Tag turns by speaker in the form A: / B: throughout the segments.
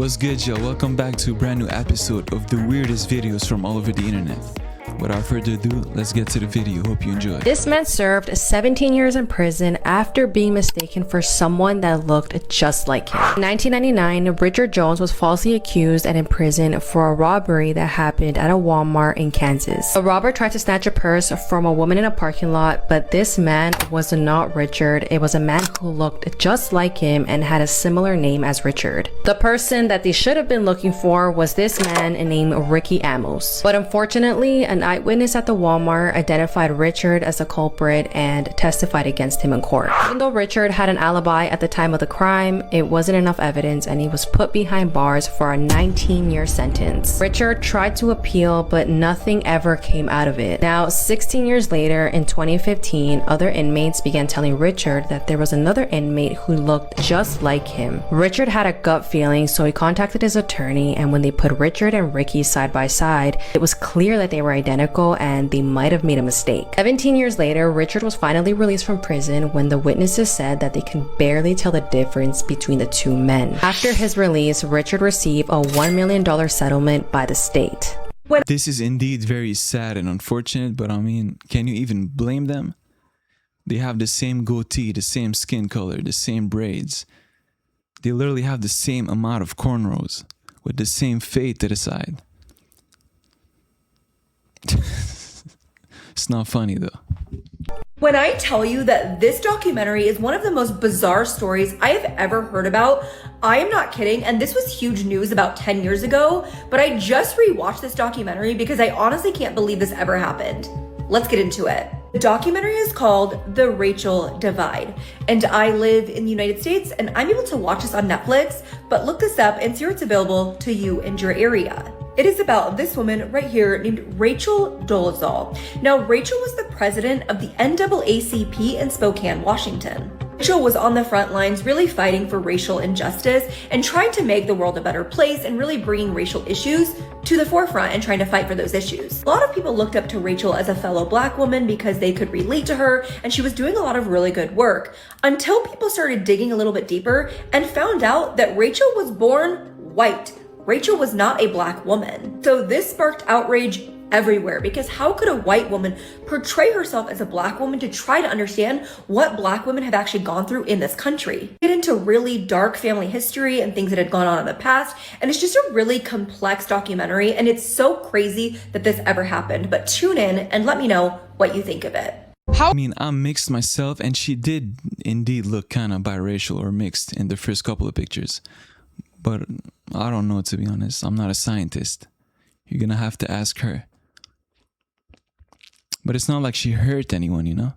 A: What's good, y'all? Welcome back to a brand new episode of the weirdest videos from all over the internet. Without further ado, let's get to the video. Hope you enjoy.
B: This man served 17 years in prison after being mistaken for someone that looked just like him. In 1999, Richard Jones was falsely accused and imprisoned for a robbery that happened at a Walmart in Kansas. A robber tried to snatch a purse from a woman in a parking lot, but this man was not Richard. It was a man who looked just like him and had a similar name as Richard. The person that they should have been looking for was this man named Ricky Amos. But unfortunately, an eyewitness at the Walmart identified Richard as the culprit and testified against him in court. Even though Richard had an alibi at the time of the crime, it wasn't enough evidence and he was put behind bars for a 19-year sentence. Richard tried to appeal, but nothing ever came out of it. Now, 16 years later, in 2015, other inmates began telling Richard that there was another inmate who looked just like him. Richard had a gut feeling, so he contacted his attorney, and when they put Richard and Ricky side by side, it was clear that they were identical and they might have made a mistake. 17 years later, Richard was finally released from prison when the witnesses said that they can barely tell the difference between the two men. After his release, Richard received a $1 million settlement by the state.
A: This is indeed very sad and unfortunate, but I mean, can you even blame them? They have the same goatee, the same skin color, the same braids. They literally have the same amount of cornrows with the same fade to the side. It's not funny though.
C: When I tell you that this documentary is one of the most bizarre stories I have ever heard about, I am not kidding, and this was huge news about 10 years ago, but I just rewatched this documentary because I honestly can't believe this ever happened. Let's get into it. The documentary is called The Rachel Divide, and I live in the United States and I'm able to watch this on Netflix, but look this up and see where it's available to you in your area. It is about this woman right here named Rachel Dolezal. Now, Rachel was the president of the NAACP in Spokane, Washington. Rachel was on the front lines really fighting for racial injustice and trying to make the world a better place and really bringing racial issues to the forefront and trying to fight for those issues. A lot of people looked up to Rachel as a fellow Black woman because they could relate to her and she was doing a lot of really good work until people started digging a little bit deeper and found out that Rachel was born white. Rachel was not a Black woman. So this sparked outrage everywhere because how could a white woman portray herself as a Black woman to try to understand what Black women have actually gone through in this country? Get into really dark family history and things that had gone on in the past, and it's just a really complex documentary, and it's so crazy that this ever happened. But tune in and let me know what you think of it.
A: I mean, I'm mixed myself, and she did indeed look kind of biracial or mixed in the first couple of pictures. But I don't know, to be honest. I'm not a scientist. You're gonna have to ask her. But it's not like she hurt anyone, you know?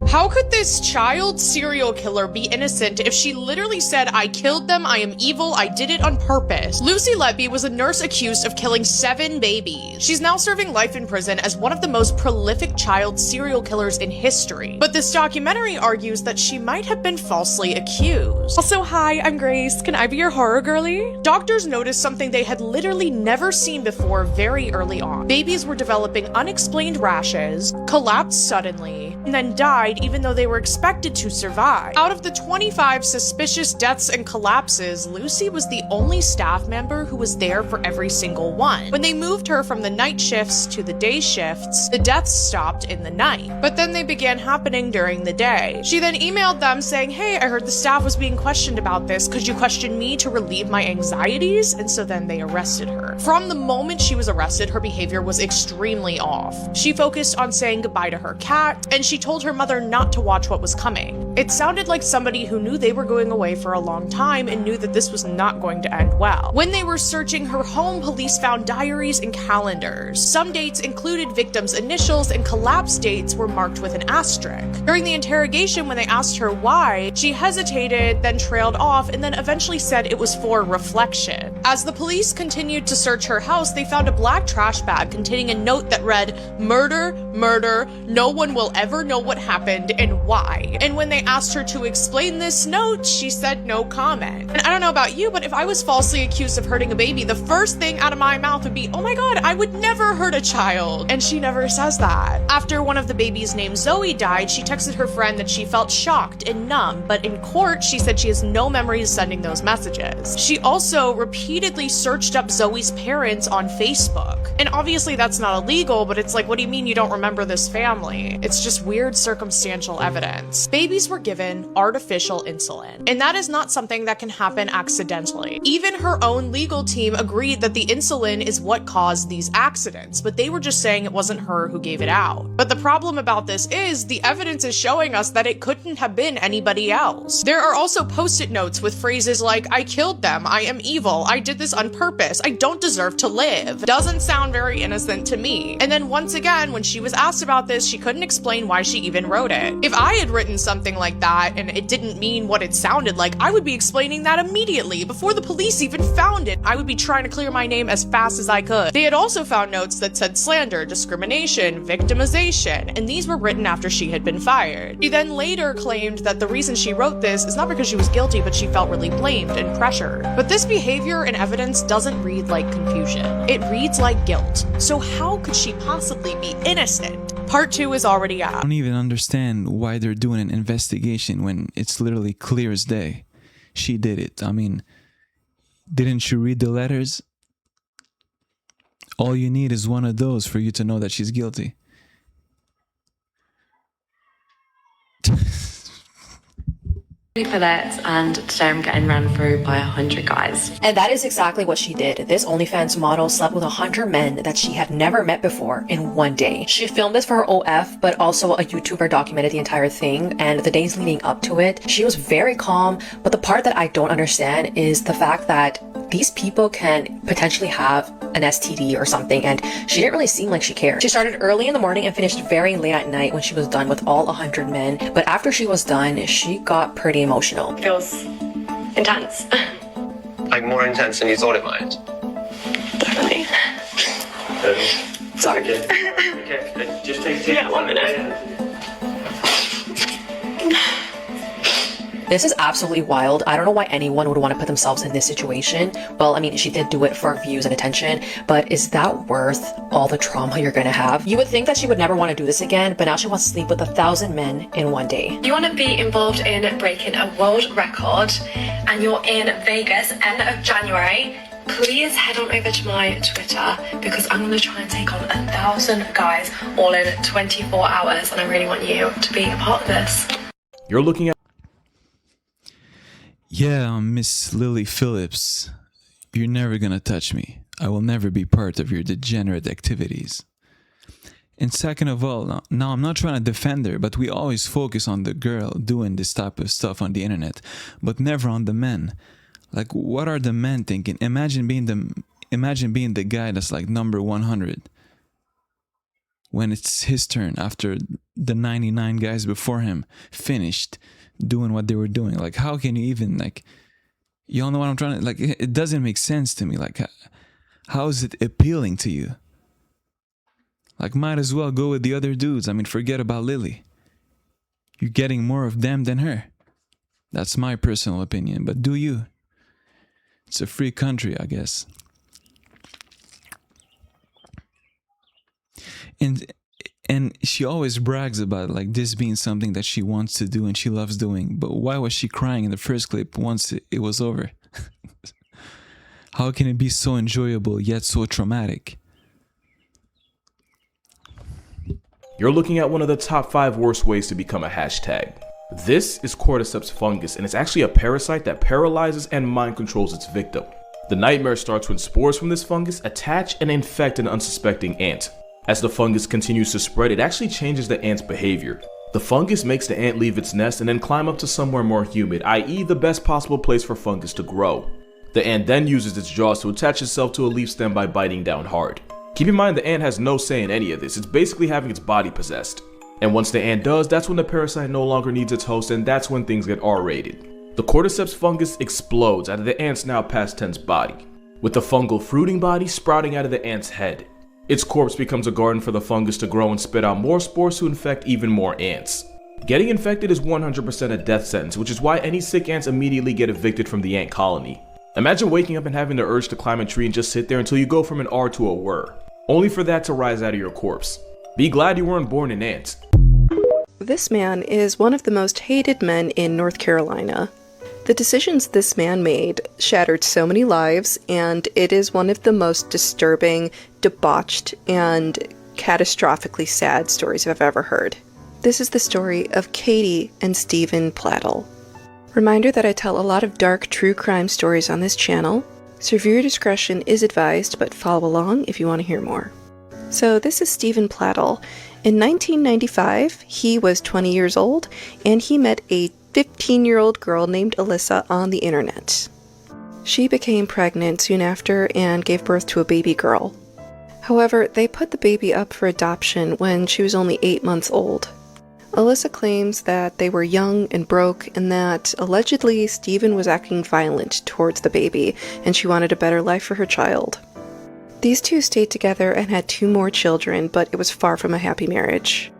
D: How could this child serial killer be innocent if she literally said, "I killed them, I am evil, I did it on purpose"? Lucy Letby was a nurse accused of killing 7 babies. She's now serving life in prison as one of the most prolific child serial killers in history. But this documentary argues that she might have been falsely accused. Also, hi, I'm Grace. Can I be your horror girly? Doctors noticed something they had literally never seen before very early on. Babies were developing unexplained rashes, collapsed suddenly, and then died even though they were expected to survive. Out of the 25 suspicious deaths and collapses, Lucy was the only staff member who was there for every single one. When they moved her from the night shifts to the day shifts, the deaths stopped in the night. But then they began happening during the day. She then emailed them saying, "Hey, I heard the staff was being questioned about this. Could you question me to relieve my anxieties?" And so then they arrested her. From the moment she was arrested, her behavior was extremely off. She focused on saying goodbye to her cat, and she told her mother not to watch what was coming. It sounded like somebody who knew they were going away for a long time and knew that this was not going to end well. When they were searching her home, police found diaries and calendars. Some dates included victims' initials and collapse dates were marked with an asterisk. During the interrogation, when they asked her why, she hesitated, then trailed off, and then eventually said it was for reflection. As the police continued to search her house, they found a black trash bag containing a note that read, "Murder, murder, no one will ever know what happened and why." And when they asked her to explain this note, she said no comment. And I don't know about you, but if I was falsely accused of hurting a baby, the first thing out of my mouth would be, oh my god, I would never hurt a child. And she never says that. After one of the babies named Zoe died, she texted her friend that she felt shocked and numb, but in court, she said she has no memories sending those messages. She also repeatedly searched up Zoe's parents on Facebook. And obviously that's not illegal, but it's like, what do you mean you don't remember this family? It's just weird circumstantial evidence. Babies were given artificial insulin, and that is not something that can happen accidentally. Even her own legal team agreed that the insulin is what caused these accidents, but they were just saying it wasn't her who gave it out. But the problem about this is the evidence is showing us that it couldn't have been anybody else. There are also post-it notes with phrases like, I killed them, I am evil, I did this on purpose, I don't deserve to live. Doesn't sound very innocent to me. And then once again, when she was asked about this, she couldn't explain why she even wrote it. If I had written something like that and it didn't mean what it sounded like, I would be explaining that immediately before the police even found it. I would be trying to clear my name as fast as I could. They had also found notes that said slander, discrimination, victimization, and these were written after she had been fired. She then later claimed that the reason she wrote this is not because she was guilty, but she felt really blamed and pressured. But this behavior and evidence doesn't read like confusion. It reads like guilt. So how could she possibly be innocent? Part 2 is already out.
A: I don't even understand why they're doing an investigation when it's literally clear as day. She did it. I mean, didn't you read the letters? All you need is one of those for you to know that she's guilty.
E: For that, and today I'm getting run through by 100 guys.
B: And that is exactly what she did. This OnlyFans model slept with 100 men that she had never met before in one day. She filmed this for her OF, but also a YouTuber documented the entire thing, and the days leading up to it, she was very calm, but the part that I don't understand is the fact that these people can potentially have an STD or something, and she didn't really seem like she cared. She started early in the morning and finished very late at night when she was done with all 100 men, but after she was done, she got pretty emotional.
E: Feels intense.
F: Like more intense than you thought it might.
E: Definitely. Sorry.
F: Okay. Just take
E: Yeah, 1 minute.
B: This is absolutely wild. I don't know why anyone would want to put themselves in this situation. Well, I mean, she did do it for views and attention, but is that worth all the trauma you're gonna have? You would think that she would never want to do this again, but now she wants to sleep with 1,000 men in one day.
E: You want to be involved in breaking a world record and you're in Vegas end of January, please head on over to my Twitter because I'm going to try and take on 1,000 guys all in 24 hours, and I really want you to be a part of this.
G: You're looking at
A: Yeah, Miss Lily Phillips, you're never gonna touch me. I will never be part of your degenerate activities. And second of all, now I'm not trying to defend her, but we always focus on the girl doing this type of stuff on the internet, but never on the men. Like, what are the men thinking? Imagine being the guy that's like number 100 when it's his turn after the 99 guys before him finished doing what they were doing. Like, how can you even, like, y'all know what I'm trying to, like, it doesn't make sense to me. Like, how is it appealing to you? Like, might as well go with the other dudes. I mean, forget about Lily. You're getting more of them than her. That's my personal opinion, but do you? It's a free country, I guess. And she always brags about like this being something that she wants to do and she loves doing. But why was she crying in the first clip once it was over? How can it be so enjoyable yet so traumatic?
G: You're looking at one of the top 5 worst ways to become a hashtag. This is cordyceps fungus, and it's actually a parasite that paralyzes and mind controls its victim. The nightmare starts when spores from this fungus attach and infect an unsuspecting ant. As the fungus continues to spread, it actually changes the ant's behavior. The fungus makes the ant leave its nest and then climb up to somewhere more humid, i.e. the best possible place for fungus to grow. The ant then uses its jaws to attach itself to a leaf stem by biting down hard. Keep in mind the ant has no say in any of this, it's basically having its body possessed. And once the ant does, that's when the parasite no longer needs its host, and that's when things get R-rated. The cordyceps fungus explodes out of the ant's now past tense body, with the fungal fruiting body sprouting out of the ant's head. Its corpse becomes a garden for the fungus to grow and spit out more spores to infect even more ants. Getting infected is 100% a death sentence, which is why any sick ants immediately get evicted from the ant colony. Imagine waking up and having the urge to climb a tree and just sit there until you go from an R to a whir, only for that to rise out of your corpse. Be glad you weren't born an ant.
H: This man is one of the most hated men in North Carolina. The decisions this man made shattered so many lives, and it is one of the most disturbing, debauched, and catastrophically sad stories I've ever heard. This is the story of Katie and Stephen Plattle. Reminder that I tell a lot of dark true crime stories on this channel, so viewer discretion is advised, but follow along if you want to hear more. So this is Stephen Plattle. In 1995, he was 20 years old, and he met a 15-year-old girl named Alyssa on the internet. She became pregnant soon after and gave birth to a baby girl. However, they put the baby up for adoption when she was only 8 months old. Alyssa claims that they were young and broke, and that allegedly Stephen was acting violent towards the baby, and she wanted a better life for her child. These two stayed together and had 2 more children, but it was far from a happy marriage.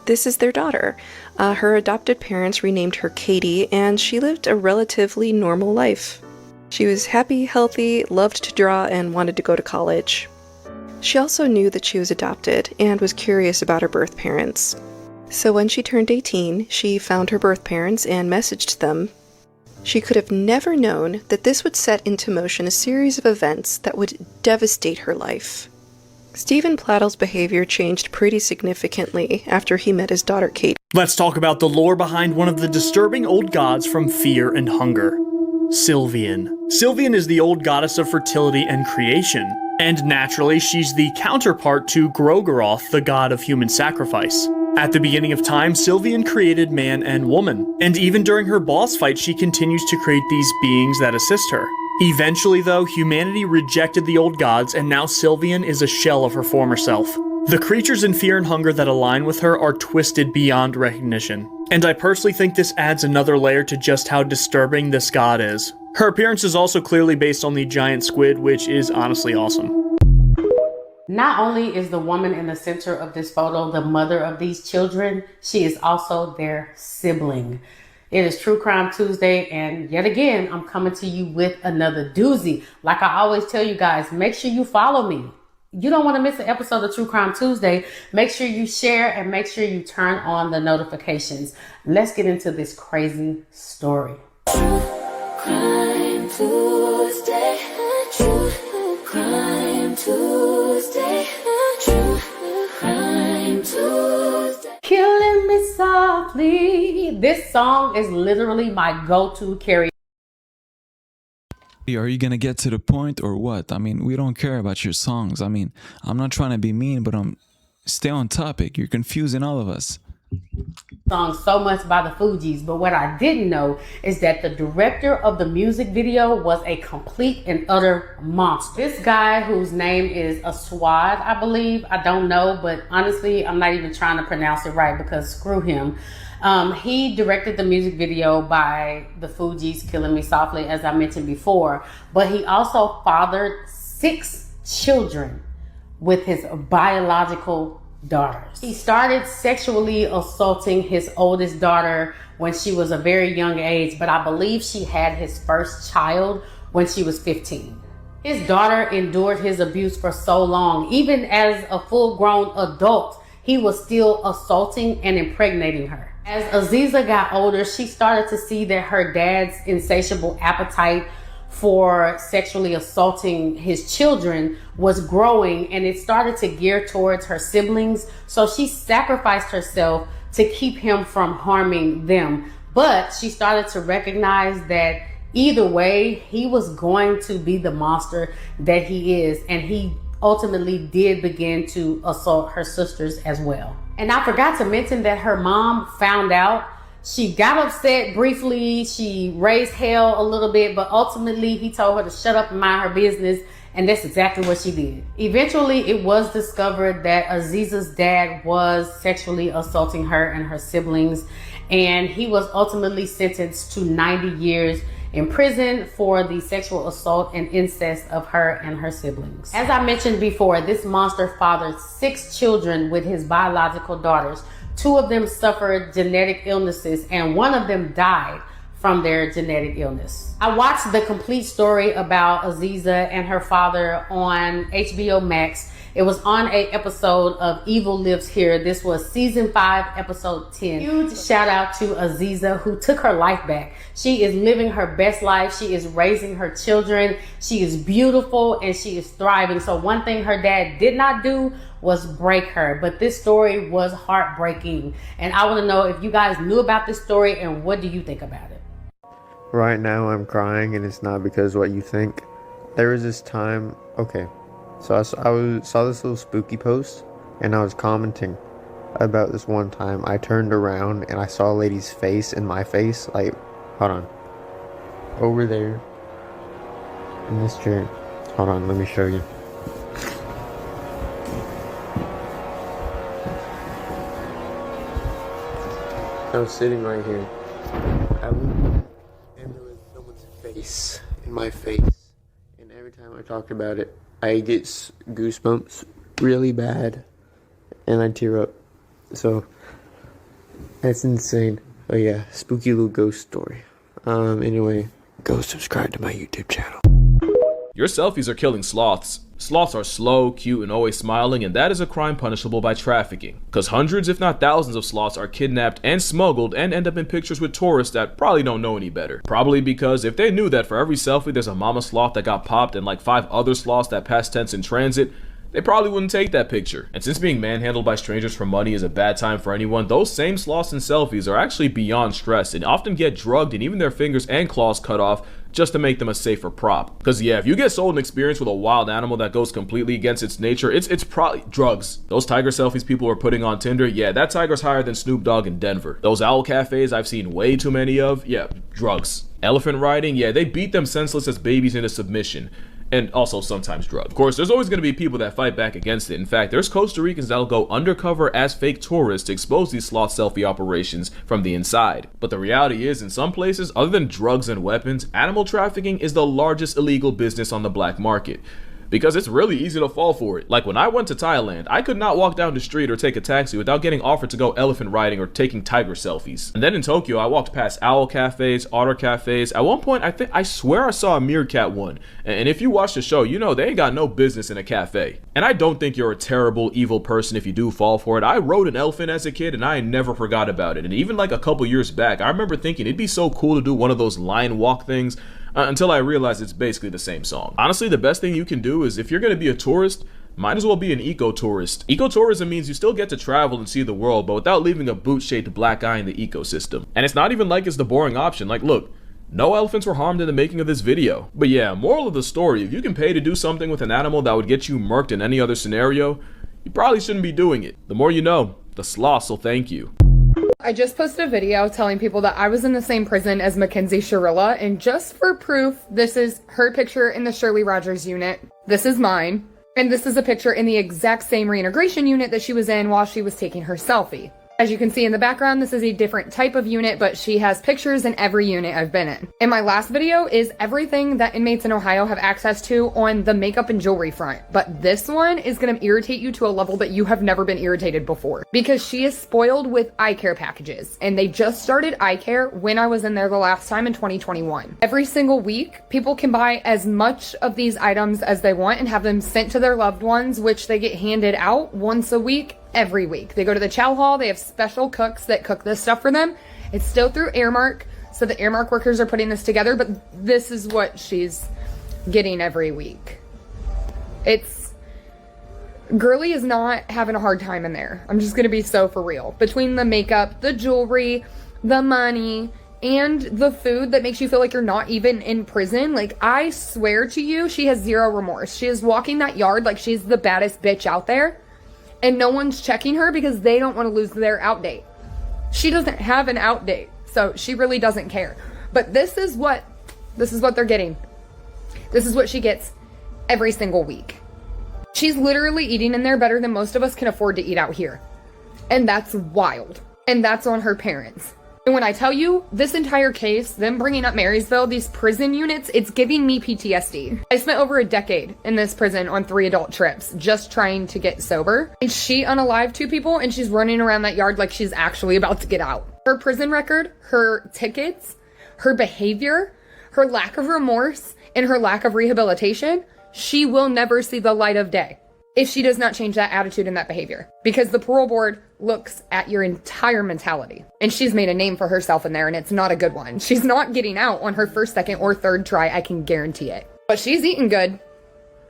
H: This is their daughter. Her adopted parents renamed her Katie, and she lived a relatively normal life. She was happy, healthy, loved to draw, and wanted to go to college. She also knew that she was adopted and was curious about her birth parents. So when she turned 18, she found her birth parents and messaged them. She could have never known that this would set into motion a series of events that would devastate her life. Stephen Plattle's behavior changed pretty significantly after he met his daughter Katie.
I: Let's talk about the lore behind one of the disturbing old gods from Fear and Hunger, Sylvian. Sylvian is the old goddess of fertility and creation, and naturally she's the counterpart to Grogoroth, the god of human sacrifice. At the beginning of time, Sylvian created man and woman, and even during her boss fight she continues to create these beings that assist her. Eventually though, humanity rejected the old gods, and now Sylvian is a shell of her former self. The creatures in Fear and Hunger that align with her are twisted beyond recognition, and I personally think this adds another layer to just how disturbing this god is. Her appearance is also clearly based on the giant squid, which is honestly awesome.
J: Not only is the woman in the center of this photo the mother of these children, she is also their sibling. It is True Crime Tuesday, and yet again, I'm coming to you with another doozy. Like I always tell you guys, make sure you follow me. You don't want to miss an episode of True Crime Tuesday. Make sure you share and make sure you turn on the notifications. Let's get into this crazy story.
K: True Crime Tuesday. True Crime Tuesday. True Crime Tuesday.
J: Killing Me Softly. This song is literally my go-to karaoke.
A: Are you gonna get to the point or what? I mean, we don't care about your songs. I mean, I'm not trying to be mean, but stay on topic. You're confusing all of us.
J: Song so much by the Fugees, but what I didn't know is that the director of the music video was a complete and utter monster. This guy, whose name is Aswad, I believe, I don't know, but honestly I'm not even trying to pronounce it right because screw him. He directed the music video by the Fugees' Killing Me Softly, as I mentioned before, but he also fathered 6 children with his biological daughters. He started sexually assaulting his oldest daughter when she was a very young age, but I believe she had his first child when she was 15. His daughter endured his abuse for so long. Even as a full-grown adult, he was still assaulting and impregnating her. As Aziza got older, she started to see that her dad's insatiable appetite for sexually assaulting his children was growing, and it started to gear towards her siblings. So she sacrificed herself to keep him from harming them. But she started to recognize that either way, he was going to be the monster that he is, and he ultimately did begin to assault her sisters as well. And I forgot to mention that her mom found out. She got upset briefly, she raised hell a little bit, but ultimately he told her to shut up and mind her business, and that's exactly what she did. Eventually, it was discovered that Aziza's dad was sexually assaulting her and her siblings, and he was ultimately sentenced to 90 years in prison for the sexual assault and incest of her and her siblings. As I mentioned before, this monster fathered 6 children with his biological daughters. 2 of them suffered genetic illnesses, and 1 of them died from their genetic illness. I watched the complete story about Aziza and her father on HBO Max. It was on a episode of Evil Lives Here. This was season 5, episode 10. Huge shout out to Aziza, who took her life back. She is living her best life. She is raising her children. She is beautiful and she is thriving. So one thing her dad did not do was break her. But this story was heartbreaking. And I want to know if you guys knew about this story and what do you think about it?
L: Right now I'm crying, and it's not because what you think. There was this time, so I saw this little spooky post, and I was commenting about this one time. I turned around and I saw a lady's face in my face, like, hold on, over there in this chair. Hold on, let me show you. I was sitting right here. I looked and there was someone's face in my face, and every time I talked about it, I get goosebumps really bad, and I tear up. So that's insane. But yeah, spooky little ghost story. Anyway, go subscribe to my YouTube channel.
G: Your selfies are killing sloths. Sloths are slow, cute, and always smiling, and that is a crime punishable by trafficking. Because hundreds, if not thousands of sloths are kidnapped and smuggled and end up in pictures with tourists that probably don't know any better. Probably because if they knew that for every selfie there's a mama sloth that got popped and like 5 other sloths that passed tense in transit, they probably wouldn't take that picture. And since being manhandled by strangers for money is a bad time for anyone, those same sloths in selfies are actually beyond stressed and often get drugged and even their fingers and claws cut off just to make them a safer prop. Because yeah, if you get sold an experience with a wild animal that goes completely against its nature, it's probably drugs. Those tiger selfies people are putting on Tinder, yeah, that tiger's higher than Snoop Dogg in Denver. Those owl cafes I've seen way too many of, yeah, drugs. Elephant riding, yeah, they beat them senseless as babies into submission. And also sometimes drugs. Of course, there's always going to be people that fight back against it. In fact, there's Costa Ricans that'll go undercover as fake tourists to expose these sloth selfie operations from the inside. But the reality is, in some places, other than drugs and weapons, animal trafficking is the largest illegal business on the black market. Because it's really easy to fall for it. Like when I went to Thailand, I could not walk down the street or take a taxi without getting offered to go elephant riding or taking tiger selfies. And then in Tokyo, I walked past owl cafes, otter cafes. At one point, I swear I saw a meerkat one. And if you watch the show, you know they ain't got no business in a cafe. And I don't think you're a terrible, evil person if you do fall for it. I rode an elephant as a kid and I never forgot about it. And even like a couple years back, I remember thinking it'd be so cool to do one of those lion walk things. Until I realized it's basically the same song. Honestly, the best thing you can do is if you're going to be a tourist, might as well be an eco-tourist. Eco-tourism means you still get to travel and see the world, but without leaving a boot-shaped black eye in the ecosystem. And it's not even like it's the boring option. Like, look, no elephants were harmed in the making of this video. But yeah, moral of the story, if you can pay to do something with an animal that would get you murked in any other scenario, you probably shouldn't be doing it. The more you know, the sloths will thank you.
M: I just posted a video telling people that I was in the same prison as Mackenzie Shirilla, and just for proof, this is her picture in the Shirley Rogers unit. This is mine. And this is a picture in the exact same reintegration unit that she was in while she was taking her selfie. As you can see in the background, this is a different type of unit, but she has pictures in every unit I've been in. And my last video is everything that inmates in Ohio have access to on the makeup and jewelry front. But this one is gonna irritate you to a level that you have never been irritated before. Because she is spoiled with eye care packages. And they just started eye care when I was in there the last time in 2021. Every single week, people can buy as much of these items as they want and have them sent to their loved ones, which they get handed out once a week. Every week. They go to the chow hall, they have special cooks that cook this stuff for them. It's still through Airmark, so the Airmark workers are putting this together, but this is what she's getting every week. Girly is not having a hard time in there. I'm just gonna be so for real. Between the makeup, the jewelry, the money, and the food that makes you feel like you're not even in prison, like I swear to you, she has zero remorse. She is walking that yard like she's the baddest bitch out there. And no one's checking her because they don't want to lose their out date. She doesn't have an out date, so she really doesn't care. But this is what they're getting. This is what she gets every single week. She's literally eating in there better than most of us can afford to eat out here. And that's wild. And that's on her parents. And when I tell you, this entire case, them bringing up Marysville, these prison units, it's giving me PTSD. I spent over a decade in this prison on 3 adult trips, just trying to get sober. And she unalived 2 people, and she's running around that yard like she's actually about to get out. Her prison record, her tickets, her behavior, her lack of remorse, and her lack of rehabilitation, she will never see the light of day if she does not change that attitude and that behavior. Because the parole board looks at your entire mentality. And she's made a name for herself in there, and it's not a good one. She's not getting out on her first, second, or third try, I can guarantee it. But she's eating good.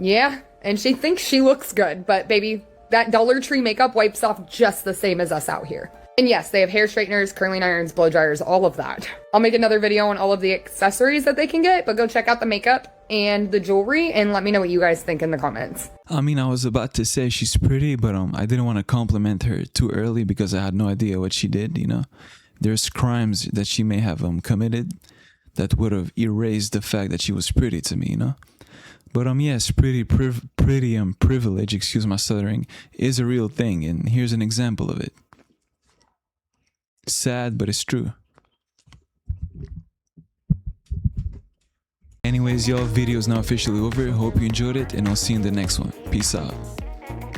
M: Yeah, and she thinks she looks good, but baby, that Dollar Tree makeup wipes off just the same as us out here. And yes, they have hair straighteners, curling irons, blow dryers, all of that. I'll make another video on all of the accessories that they can get, but go check out the makeup and the jewelry and let me know what you guys think in the comments.
A: I mean, I was about to say she's pretty, but I didn't want to compliment her too early because I had no idea what she did, you know. There's crimes that she may have committed that would have erased the fact that she was pretty to me, you know. But yes, privilege, excuse my stuttering, is a real thing, and here's an example of it. Sad, but it's true. Anyways, y'all, video is now officially over. Hope you enjoyed it, and I'll see you in the next one. Peace out.